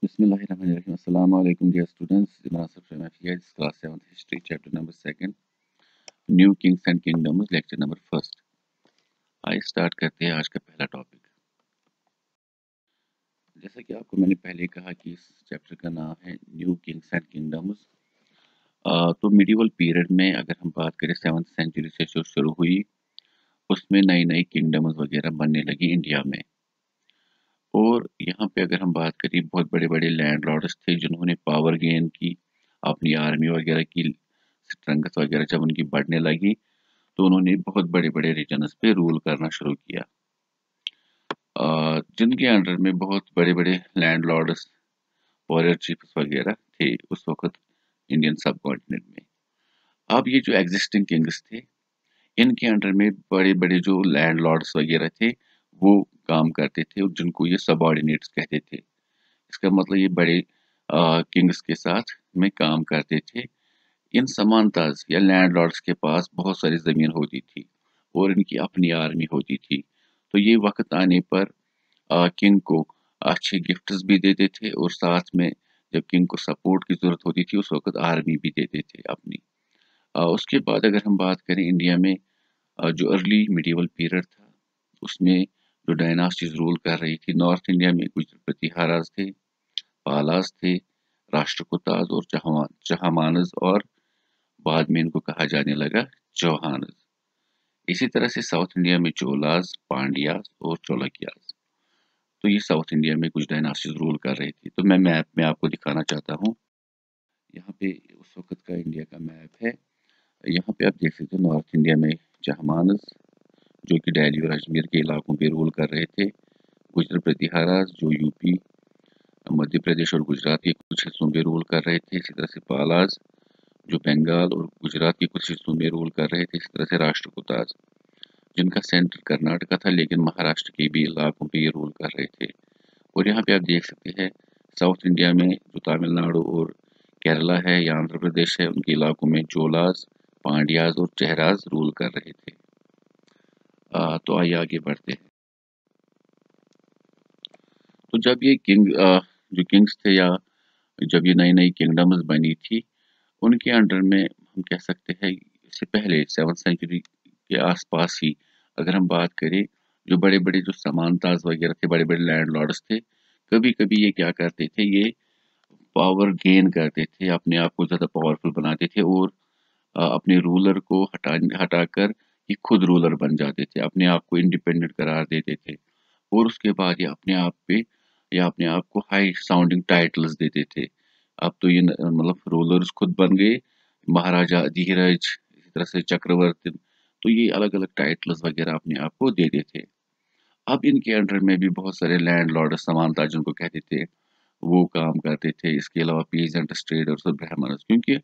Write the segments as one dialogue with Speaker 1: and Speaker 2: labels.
Speaker 1: Bismillahirrahmanirrahim. Assalamu alaikum dear students. Nasir from FEI's class 7th history chapter number 2nd New Kings and Kingdoms lecture number 1st. आइए start करते हैं आज का पहला topic. जैसा कि आपको मैंने पहले कहा कि इस चैप्टर का नाम है न्यू किंग्स एंड किंगडम्स। तो मिडिवल पीरियड में अगर हम बात करें 7th सेंचुरी से जो शुरू हुई, उसमें नई नई किंगडम्स वगैरह बनने लगी इंडिया में। और यहाँ पे अगर हम बात करें, बहुत बड़े बड़े लैंड लॉर्ड्स थे जिन्होंने पावर गेन की, अपनी आर्मी वगैरह की स्ट्रेंथ वगैरह जब उनकी बढ़ने लगी तो उन्होंने बहुत बड़े बड़े रीजन्स पे रूल करना शुरू किया, जिनके अंडर में बहुत बड़े बड़े लैंड लॉर्ड्स, वॉरियर चीफ्स वगैरह थे उस वक्त इंडियन सब कॉन्टिनेंट में। अब ये जो एग्जिस्टिंग किंग्स थे, इनके अंडर में बड़े बड़े जो लैंड लॉर्ड्स वगैरह थे वो काम करते थे और जिनको ये सबऑर्डिनेट्स कहते थे। इसका मतलब ये बड़े किंग्स के साथ में काम करते थे। इन समानताज या लैंडलॉर्ड्स के पास बहुत सारी ज़मीन होती थी और इनकी अपनी आर्मी होती थी। तो ये वक्त आने पर किंग को अच्छे गिफ्ट्स भी देते थे और साथ में जब किंग को सपोर्ट की ज़रूरत होती थी उस वक्त आर्मी भी देते थे अपनी। उसके बाद अगर हम बात करें इंडिया में, जो अर्ली मिडिवल पीरियड था उसमें जो डायनास्टीज रूल कर रही थी, नॉर्थ इंडिया में गुजर प्रतिहाराज थे, पालास थे, राष्ट्रकूटाज और चहमानज, और बाद में इनको कहा जाने लगा चौहानज। इसी तरह से साउथ इंडिया में चोलाज, पांड्यास और चोलकियाज। तो ये साउथ इंडिया में कुछ डायनास्टीज रूल कर रही थी। तो मैं मैप में आपको दिखाना चाहता हूँ। यहाँ पे उस वक्त का इंडिया का मैप है। यहाँ पे आप देख सकते हो नॉर्थ इंडिया में चहमानज जो कि दिल्ली और अजमेर के इलाकों पे रूल कर रहे थे, गुजर प्रतिहाराज जो यूपी, मध्य प्रदेश और गुजरात के कुछ हिस्सों में रूल कर रहे थे। इसी तरह से पालाज जो बंगाल और गुजरात के कुछ हिस्सों में रूल कर रहे थे। इसी तरह से राष्ट्रकूटाज जिनका सेंटर कर्नाटका था लेकिन महाराष्ट्र के भी इलाकों पे ये रूल कर रहे थे। और यहाँ पे आप देख सकते हैं साउथ इंडिया में जो तमिलनाडु और केरला है या आंध्र प्रदेश है, उनके इलाकों में चोलाज, पांड्याज और चेहराज रूल कर रहे थे। तो आइए आगे बढ़ते हैं। तो जब ये जो किंग्स थे या जब ये नई नई किंगडम्स बनी थी, उनके अंडर में हम कह सकते हैं इससे पहले 7th सेंचुरी के आसपास ही अगर हम बात करें, जो बड़े बड़े जो समानताज वगैरह थे, बड़े बड़े लैंड लॉर्ड्स थे, कभी कभी ये क्या करते थे, ये पावर गेन करते थे, अपने आप को ज़्यादा पावरफुल बनाते थे और अपने रूलर को हटाकर ये खुद रूलर बन जाते थे, अपने आप को इंडिपेंडेंट करार देते थे। और उसके बाद ये अपने आप पे या अपने आप को हाई साउंडिंग टाइटल्स देते थे। अब तो ये मतलब रूलर्स खुद बन गए, महाराजा धीरज, इसी तरह से चक्रवर्ती, तो ये अलग अलग टाइटल्स वगैरह अपने आप को देते थे। अब इनके अंडर में भी बहुत सारे लैंड लॉर्ड समानता जिनको कहते थे वो काम करते थे। इसके अलावा पीजेंट्स, ट्रेडर्स और ब्राह्मणस, क्योंकि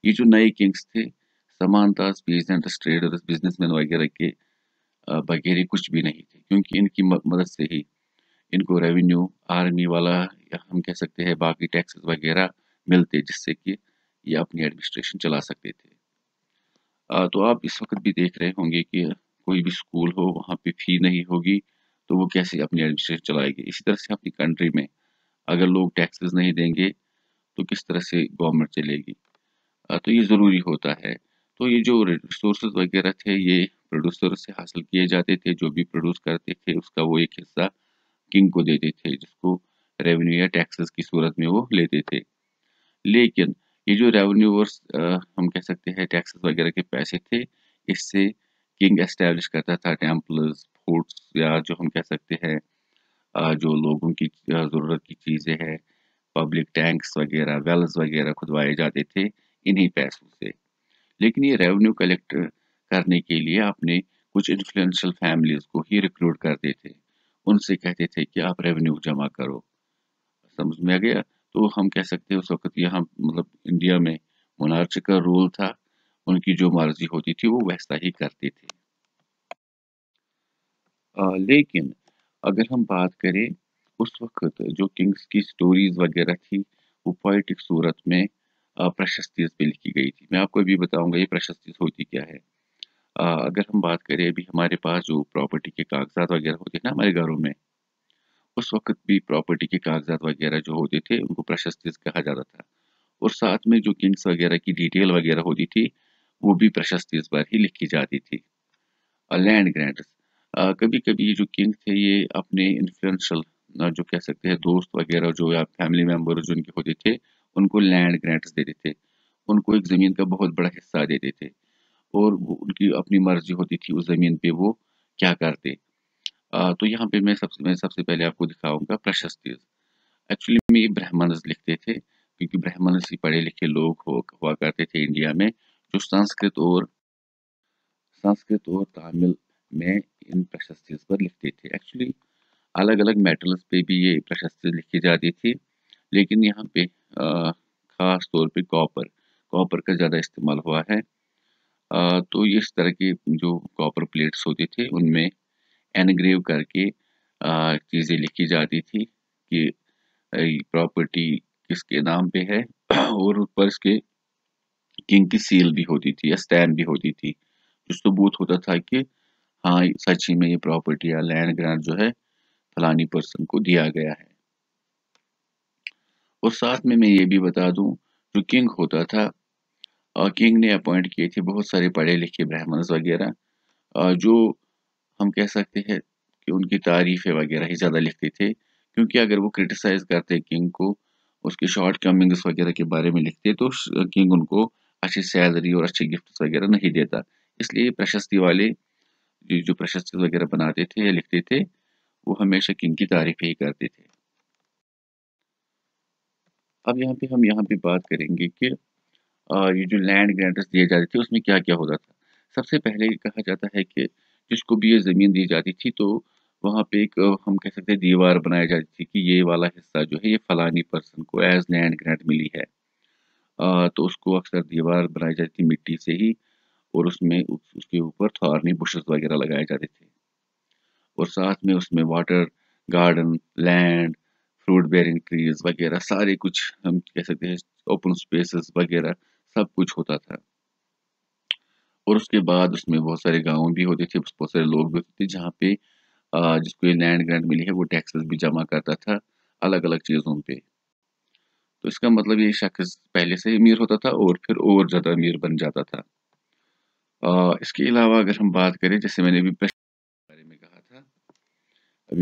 Speaker 1: ये जो नए किंग्स थे, समानता, पीजेंट्स, ट्रेडर्स, बिजनेसमैन वगैरह के वगैरह कुछ भी नहीं थे, क्योंकि इनकी मदद से ही इनको रेवेन्यू, आर्मी वाला या हम कह सकते हैं बाकी टैक्सेस वगैरह मिलते, जिससे कि ये अपनी एडमिनिस्ट्रेशन चला सकते थे। तो आप इस वक्त भी देख रहे होंगे कि कोई भी स्कूल हो वहाँ पे फी नहीं होगी तो वो कैसे अपनी एडमिनिस्ट्रेशन चलाएगी। इसी तरह से अपनी कंट्री में अगर लोग टैक्सेस नहीं देंगे तो किस तरह से गवर्नमेंट चलेगी। तो ये ज़रूरी होता है। तो ये जो रिसोर्सेज वगैरह थे ये प्रोड्यूसर से हासिल किए जाते थे, जो भी प्रोड्यूस करते थे उसका वो एक हिस्सा किंग को देते थे, जिसको रेवेन्यू या टैक्सेस की सूरत में वो लेते थे। लेकिन ये जो रेवेन्यू और हम कह सकते हैं टैक्सेस वगैरह के पैसे थे, इससे किंग एस्टेब्लिश करता था टेम्पल्स, फोर्ट्स, या जो हम कह सकते हैं जो लोगों की ज़रूरत की चीज़ें हैं, पब्लिक टैंक्स वगैरह, वेल्स वगैरह खुदवाए जाते थे इन्हीं पैसों से। लेकिन ये रेवेन्यू कलेक्ट करने के लिए अपने कुछ इन्फ्लुएंशियल फैमिलीज को ही रिक्रूट करते थे, उनसे कहते थे कि आप रेवेन्यू जमा करो। समझ में आ गया? तो हम कह सकते हैं उस वक्त यहाँ मतलब इंडिया में मोनार्ची का रूल था, उनकी जो मर्जी होती थी वो वैसा ही करते थे। लेकिन अगर हम बात करें, उस वक्त जो किंग्स की स्टोरीज वगैरह थी वो पोएटिक सूरत में प्रशस्तियों पे लिखी गई थी। मैं आपको अभी बताऊंगा ये प्रशस्ति होती क्या है। अगर हम बात करें, अभी हमारे पास जो प्रॉपर्टी के कागजात वगैरह होते हैं ना हमारे घरों में, उस वक़्त भी प्रॉपर्टी के कागज़ात वग़ैरह जो होते थे, उनको प्रशस्तिस कहा जाता था और साथ में जो किंग्स वग़ैरह की डिटेल वग़ैरह होती थी, वो भी प्रशस्तिस पर ही लिखी जाती थी। लैंड ग्रांट्स कभी-कभी ये जो किंग थे, ये अपने इन्फ्लुएंशियल जो कह सकते हैं दोस्त वग़ैरह जो या फैमिली मेंबर जो उनके होते थे, उनको लैंड ग्रांट्स देते थे। उनको एक ज़मीन का बहुत बड़ा हिस्सा देते थे और वो उनकी अपनी मर्ज़ी होती थी उस ज़मीन पे वो क्या करते। तो यहाँ पे मैं सबसे पहले आपको दिखाऊँगा प्रशस्तियाँ। एक्चुअली में ये ब्राह्मण्स लिखते थे क्योंकि ब्राह्मण्स ही पढ़े-लिखे लोग हुआ करते थे इंडिया में, जो संस्कृत और तमिल में इन प्रशस्तियों पर लिखते थे। एक्चुअली अलग-अलग मेटल्स पे भी ये प्रशस्ति लिखी जाती थी, लेकिन यहाँ पे ख़ास तौर पे कॉपर का ज़्यादा इस्तेमाल हुआ है। तो इस तरह के जो कॉपर प्लेट्स होते थे, उनमें एनग्रेव करके चीज़ें लिखी जाती थी कि प्रॉपर्टी किसके नाम पे है और ऊपर इसके किंग की सील भी होती थी या स्टैम्प भी होती थी। जो सबूत होता था कि हाँ, सच ही में ये प्रॉपर्टी या लैंड ग्रांट जो है फलानी पर्सन को दिया गया है। और साथ में मैं ये भी बता दूं, जो किंग होता था, किंग ने अपॉइंट किए थे बहुत सारे पढ़े लिखे ब्राह्मण्स वगैरह, जो हम कह सकते हैं कि उनकी तारीफ़ें वगैरह ही ज़्यादा लिखते थे, क्योंकि अगर वो क्रिटिसाइज़ करते किंग को, उसकी शॉर्ट कमिंग्स वगैरह के बारे में लिखते, तो किंग उनको अच्छी सैलरी और अच्छे गिफ्ट्स वगैरह नहीं देता। इसलिए प्रशस्ति वाले जो प्रशस्ति वगैरह बनाते थे या लिखते थे, वो हमेशा किंग की तारीफ़ें ही करते थे। अब यहाँ पे बात करेंगे कि ये जो लैंड ग्रांट्स दिए जाते थे, उसमें क्या-क्या होता था। सबसे पहले कहा जाता है कि जिसको भी ये ज़मीन दी जाती थी, तो वहाँ पे एक हम कह सकते हैं दीवार बनाई जाती थी कि ये वाला हिस्सा जो है, ये फलानी पर्सन को एज़ लैंड ग्रांट मिली है। तो उसको अक्सर दीवार बनाई जाती थी मिट्टी से ही और उसमें उसके ऊपर थॉर्नी बुशेस वगैरह लगाए जाते थे और साथ में उसमें water, garden, land, fruit bearing trees वगैरह सारे कुछ हम कह सकते हैं ओपन स्पेसेस वगैरह सब कुछ होता था। और उसके बाद उसमें बहुत सारे गाँव भी होते थे, बहुत सारे लोग भी होते थे जहाँ पे जिसको ये लैंड ग्रांट मिली है वो टैक्सेस भी जमा करता था अलग-अलग चीज़ों पे। तो इसका मतलब ये शख़्स पहले से ही अमीर होता था और फिर और ज़्यादा अमीर बन जाता था। इसके अलावा अगर हम बात करें, जैसे मैंने अभी बारे में कहा था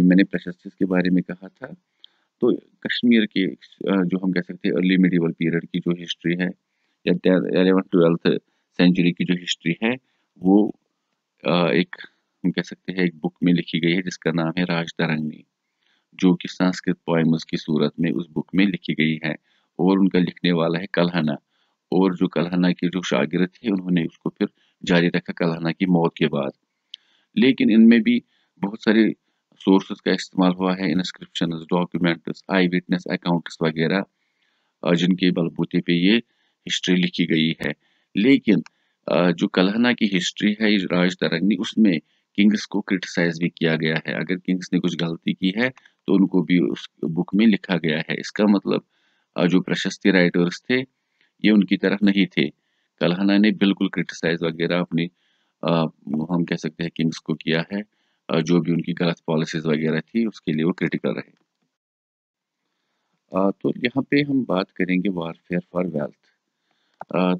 Speaker 1: मैंने प्रेशर के बारे में कहा था, तो कश्मीर के जो हम कह सकते हैं अर्ली मिडीवल पीरियड की जो हिस्ट्री है या 11th-12th सेंचुरी की जो हिस्ट्री है, वो एक हम कह सकते हैं एक बुक में लिखी गई है जिसका नाम है राजतरंगिणी, जो कि संस्कृत पोएम्स की सूरत में उस बुक में लिखी गई है और उनका लिखने वाला है कल्हना। और जो कल्हना के जो शागिर्द थे, उन्होंने उसको फिर जारी रखा कल्हना की मौत के बाद। लेकिन इनमें भी बहुत सारे सोर्सेस का इस्तेमाल हुआ है, इंस्क्रिप्शंस, डॉक्यूमेंट्स, आई विटनेस अकाउंट्स वगैरह, जिनके बलबूते पे ये हिस्ट्री लिखी गई है। लेकिन जो कल्हना की हिस्ट्री है राज तरंगी, उसमें किंग्स को क्रिटिसाइज भी किया गया है। अगर किंग्स ने कुछ गलती की है तो उनको भी उस बुक में लिखा गया है। इसका मतलब जो प्रशस्ति राइटर्स थे, ये उनकी तरफ नहीं थे। कल्हना ने बिल्कुल क्रिटिसाइज वगैरह अपनी हम कह सकते हैं किंग्स को किया है। जो भी उनकी गलत पॉलिसीज वगैरह थी उसके लिए वो क्रिटिकल रहे। तो यहाँ पे हम बात करेंगे वारफेयर फॉर वेल्थ।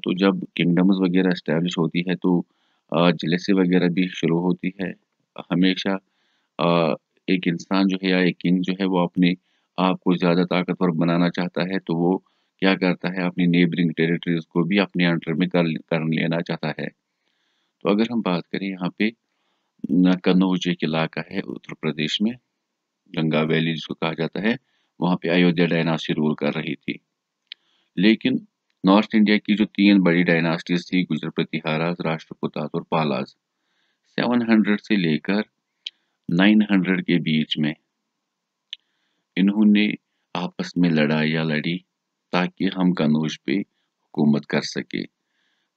Speaker 1: तो जब किंगडम्स वगैरह एस्टेब्लिश होती है तो जेलेसी वगैरह भी शुरू होती है। हमेशा अ, एक इंसान जो है या एक किंग जो है वो अपने आप को ज़्यादा ताकतवर बनाना चाहता है, तो वो क्या करता है, अपनी नेबरिंग टेरिटरीज़ को भी अपने अंडर में कर लेना चाहता है। तो अगर हम बात करें यहाँ पे कनौज एक इलाका है उत्तर प्रदेश में, गंगा वैली जिसको कहा जाता है, वहाँ पे अयोध्या डायनास्टी रूल कर रही थी। लेकिन नॉर्थ इंडिया की जो 3 बड़ी डायनास्टीज़ थी, गुजर, प्रतिहारास, राष्ट्रकूटास और पालास, 700 से लेकर 900 के बीच में इन्होंने आपस में लड़ाइयाँ लड़ी ताकि हम कनौज पे हुकूमत कर सके।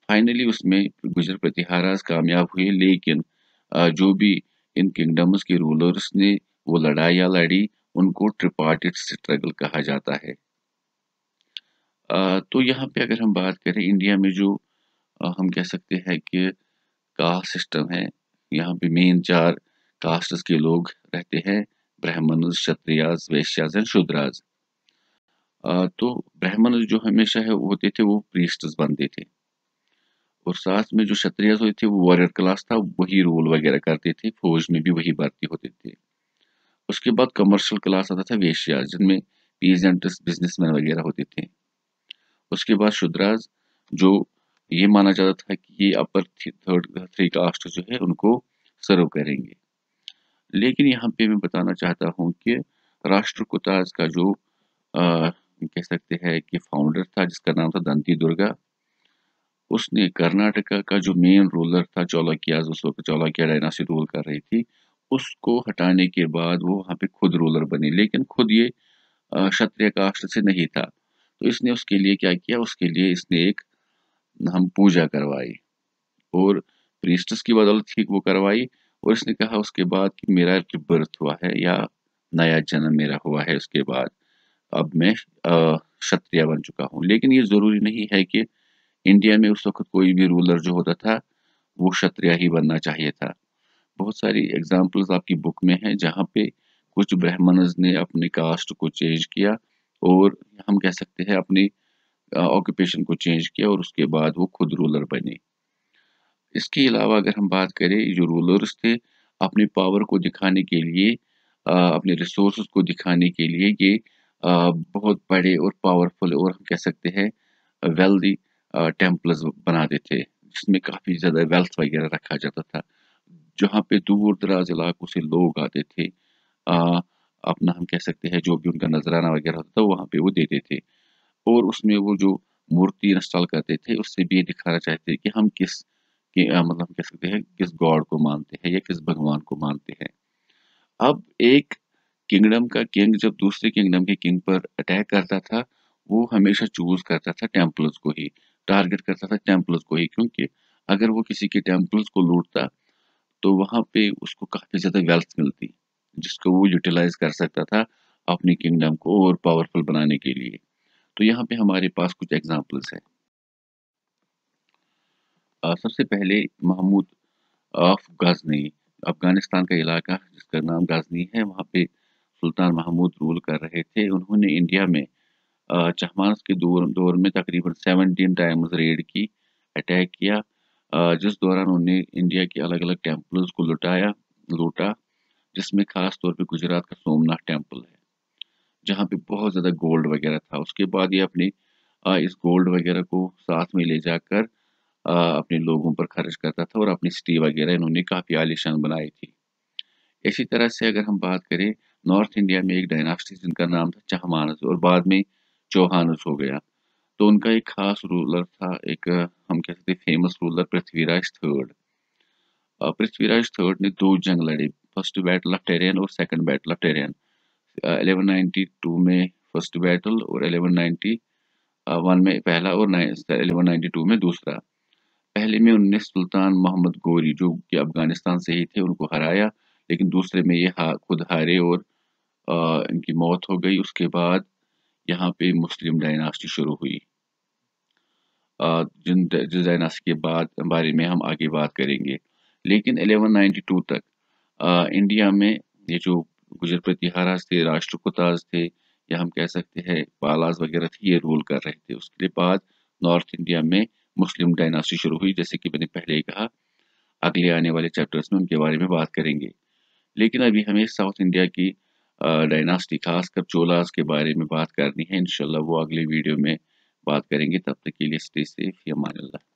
Speaker 1: फाइनली उसमें गुजर प्रतिहारास कामयाब हुए, लेकिन जो भी इन किंगडम्स के रूलर्स ने वो लड़ाइयाँ लड़ी, उनको ट्रिपार्टिट स्ट्रगल कहा जाता है। तो यहाँ पे अगर हम बात करें इंडिया में जो हम कह सकते हैं कि कास्ट सिस्टम है, यहाँ पे मेन 4 कास्ट्स के लोग रहते हैं, ब्राह्मणस, क्षत्रियास, वैश्यास एंड शूद्रास। तो ब्राह्मण जो हमेशा है होते थे वो प्रीस्ट्स बनते थे, और साथ में जो क्षत्रियस होते थे वो वॉरियर क्लास था, वही रूल वगैरह करते थे, फौज में भी वही भर्ती होते थे। उसके बाद कमर्शियल क्लास आता था वेश्या, जिनमें पीजेंट्स, बिजनेसमैन वगैरह होते थे। उसके बाद शूद्रास, जो ये माना जाता था कि ये अपर थर्ड थ्री कास्ट जो है उनको सर्व करेंगे। लेकिन यहाँ पे मैं बताना चाहता हूँ कि राष्ट्रकूटास का जो कह सकते हैं कि फाउंडर था, जिसका नाम था दंती दुर्गा, उसने कर्नाटका का जो मेन रूलर था चालुक्यास, उस वक्त चालुक्य डायनास्टी रूल कर रही थी, उसको हटाने के बाद वो वहाँ पे खुद रूलर बने। लेकिन खुद ये क्षत्रिय कास्ट से नहीं था, तो इसने उसके लिए क्या किया, उसके लिए इसने एक हम पूजा करवाई, और प्रीस्टस की बदौलत ही वो करवाई। और इसने कहा उसके बाद कि मेरा जो बर्थ हुआ है या नया जन्म मेरा हुआ है, उसके बाद अब मैं क्षत्रिय बन चुका हूँ। लेकिन ये जरूरी नहीं है कि इंडिया में उस वक्त कोई भी रूलर जो होता था वो क्षत्रिय ही बनना चाहिए था। बहुत सारी एग्जाम्पल्स आपकी बुक में हैं जहाँ पे कुछ ब्राह्मणस ने अपने कास्ट को चेंज किया, और हम कह सकते हैं अपनी ऑक्यूपेशन को चेंज किया, और उसके बाद वो खुद रूलर बने। इसके अलावा अगर हम बात करें, जो रूलर्स थे अपने पावर को दिखाने के लिए, अपने रिसोर्सेज को दिखाने के लिए ये बहुत बड़े और पावरफुल और हम कह सकते हैं वेल्दी टेम्पल्स बनाते थे, जिसमें काफ़ी ज़्यादा वेल्थ वगैरह रखा जाता था, जहाँ पे दूर दराज इलाकों से लोग आते थे। अ, अपना हम कह सकते हैं जो भी उनका नजराना वगैरह होता था वहाँ पे वो देते थे, और उसमें वो जो मूर्ति इंस्टॉल करते थे उससे भी ये दिखाना चाहते थे कि हम किस मतलब हम कह सकते हैं किस गॉड को मानते हैं या किस भगवान को मानते हैं। अब एक किंगडम का किंग जब दूसरे किंगडम के किंग पर अटैक करता था, वो हमेशा चूज करता था टेम्पल्स को ही, टारगेट करता था टेम्पल्स को ही, क्योंकि अगर वो किसी के टेम्पल्स को लूटता तो वहां पे उसको काफी ज्यादा वेल्थ मिलती, जिसको वो यूटिलाइज कर सकता था अपनी किंगडम को और पावरफुल बनाने के लिए। तो यहाँ पे हमारे पास कुछ एग्जांपल्स हैं। सबसे पहले महमूद ऑफ गजनी, अफगानिस्तान का इलाका जिसका नाम गजनी है, वहाँ पे सुल्तान महमूद रूल कर रहे थे। उन्होंने इंडिया में चहमांस के दौर में तकरीबन 17 टाइम्स रेड की, अटैक किया, जिस दौरान उन्होंने इंडिया के अलग अलग टेम्पल्स को लूटा, जिसमें खास तौर पे गुजरात का सोमनाथ टेम्पल है, जहाँ पे बहुत ज़्यादा गोल्ड वगैरह था। उसके बाद ये अपने इस गोल्ड वगैरह को साथ में ले जाकर अपने लोगों पर खर्च करता था, और अपनी सिटी वगैरह इन्होंने काफ़ी आलीशान बनाई थी। इसी तरह से अगर हम बात करें, नॉर्थ इंडिया में एक डायनास्टी जिनका नाम था चहमानस, और बाद में चौहानस हो गया। तो उनका एक खास रूलर था, एक हम कह सकते famous ruler Prithviraj third. Prithviraj third ने दो जंग लड़ी, फर्स्ट बैटल ऑफ टेरियन और सेकंड बैटल ऑफ टेरियन। 1192 में फर्स्ट बैटल, और 1191 में पहला, और 1192 में दूसरा। पहले में उन्होंने सुल्तान मोहम्मद गोरी, जो कि अफगानिस्तान से ही थे, उनको हराया। लेकिन दूसरे में ये खुद हारे, और इनकी मौत हो गई। उसके बाद यहाँ पे मुस्लिम डायनास्टी शुरू हुई, जिस डायनास्टी के बारे में हम आगे बात करेंगे। लेकिन 1192 तक इंडिया में ये जो गुजर प्रतिहारास थे, राष्ट्रकूटास थे, या हम कह सकते हैं पालास वगैरह थे, ये रूल कर रहे थे। उसके बाद नॉर्थ इंडिया में मुस्लिम डायनास्टी शुरू हुई, जैसे कि मैंने पहले ही कहा। अगले आने वाले चैप्टर्स में उनके बारे में बात करेंगे। लेकिन अभी हमें साउथ इंडिया की डायनास्टी, खासकर चोलास के बारे में बात करनी है। इंशाल्लाह वो अगले वीडियो में बात करेंगे। तब तक के लिए स्टे सेफ, या अमान अल्लाह।